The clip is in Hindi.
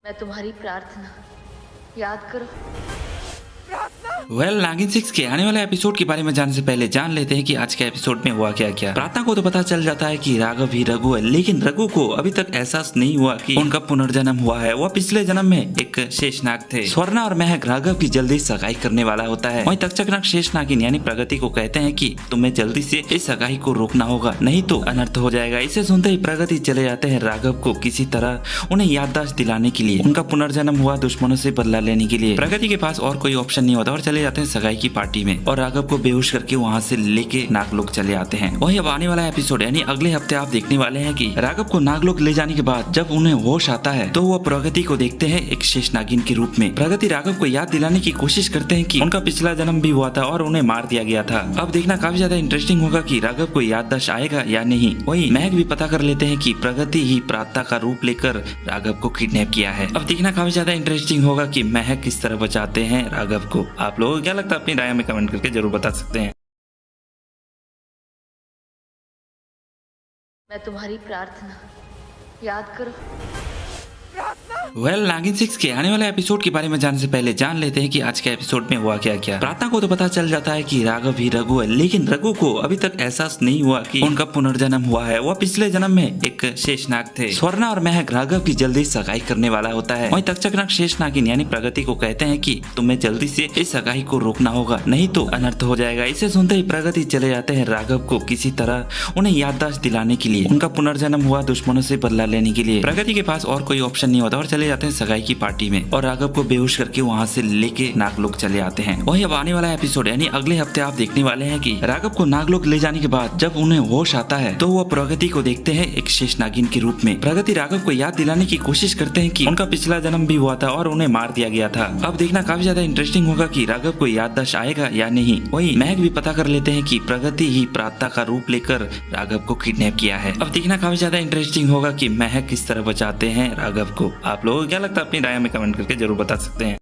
मैं तुम्हारी प्रार्थना याद करो। नागिन 6 के आने वाले एपिसोड के बारे में जानने से पहले जान लेते हैं कि आज के एपिसोड में हुआ क्या क्या। प्रार्थना को तो पता चल जाता है कि राघव ही रघु है, लेकिन रघु को अभी तक एहसास नहीं हुआ कि उनका पुनर्जन्म हुआ है। वह पिछले जन्म में एक शेषनाग थे। स्वर्णा और महक राघव की जल्दी सगाई करने वाला होता है। वहीं तक्षकनाग शेषनागिन यानी प्रगति को कहते हैं कि तुम्हें जल्दी से इस सगाई को रोकना होगा, नहीं तो अनर्थ हो जाएगा। इसे सुनते ही प्रगति चले जाते हैं राघव को किसी तरह उन्हें याददाश्त दिलाने के लिए, उनका पुनर्जन्म हुआ दुश्मनों से बदला लेने के लिए। प्रगति के पास और कोई ऑप्शन नहीं होता और चले जाते हैं सगाई की पार्टी में और राघव को बेहोश करके वहाँ से लेके नागलोक चले आते हैं। वही अब आने वाला एपिसोड यानी अगले हफ्ते आप देखने वाले हैं कि राघव को नागलोक ले जाने के बाद जब उन्हें होश आता है तो वो प्रगति को देखते हैं एक शेषनागिन के रूप में। प्रगति राघव को याद दिलाने की कोशिश करते हैं कि उनका पिछला जन्म भी हुआ था और उन्हें मार दिया गया था। अब देखना काफी ज्यादा इंटरेस्टिंग होगा कि राघव को याददाश्त आएगा या नहीं। वही महक भी पता कर लेते हैं कि प्रगति ही प्रार्थना का रूप लेकर राघव को किडनैप किया है। अब देखना काफी ज्यादा इंटरेस्टिंग होगा कि महक किस तरह बचाते हैं राघव को। आप लोगों को क्या लगता है, अपनी राय में कमेंट करके जरूर बता सकते हैं। मैं तुम्हारी प्रार्थना याद करो। नागिन 6 के आने वाले एपिसोड के बारे में जानने से पहले जान लेते हैं कि आज के एपिसोड में हुआ क्या क्या। प्रार्थना को तो पता चल जाता है कि राघव ही रघु है, लेकिन रघु को अभी तक एहसास नहीं हुआ कि उनका पुनर्जन्म हुआ है। वह पिछले जन्म में एक शेषनाग थे। स्वर्णा और महक राघव की जल्दी सगाई करने वाला होता है। वहीं तक्षकनाग शेषनागिन यानी प्रगति को कहते हैं कि तुम्हें जल्दी से इस सगाई को रोकना होगा, नहीं तो अनर्थ हो जाएगा। इसे सुनते ही प्रगति चले जाते हैं राघव को किसी तरह उन्हें याददाश्त दिलाने के लिए, उनका पुनर्जन्म हुआ दुश्मनों से बदला लेने के लिए। प्रगति के पास और कोई ऑप्शन नहीं होता और चले जाते हैं सगाई की पार्टी में और राघव को बेहोश करके वहाँ से लेके नागलोक चले आते हैं। वही अब आने वाला एपिसोड यानी अगले हफ्ते आप देखने वाले हैं कि राघव को नागलोक ले जाने के बाद जब उन्हें होश आता है तो वो प्रगति को देखते हैं एक शेषनागिन के रूप में। प्रगति राघव को याद दिलाने की कोशिश करते हैं कि उनका पिछला जन्म भी हुआ था और उन्हें मार दिया गया था। अब देखना काफी ज्यादा इंटरेस्टिंग होगा कि राघव को याददाश्त आएगा या नहीं। वही महक भी पता कर लेते हैं कि प्रगति ही प्रार्थना का रूप लेकर राघव को किडनैप किया है। अब देखना काफी ज्यादा इंटरेस्टिंग होगा कि महक किस तरह बचाते हैं राघव को। आप लोगों को क्या लगता है, अपनी राय में कमेंट करके जरूर बता सकते हैं।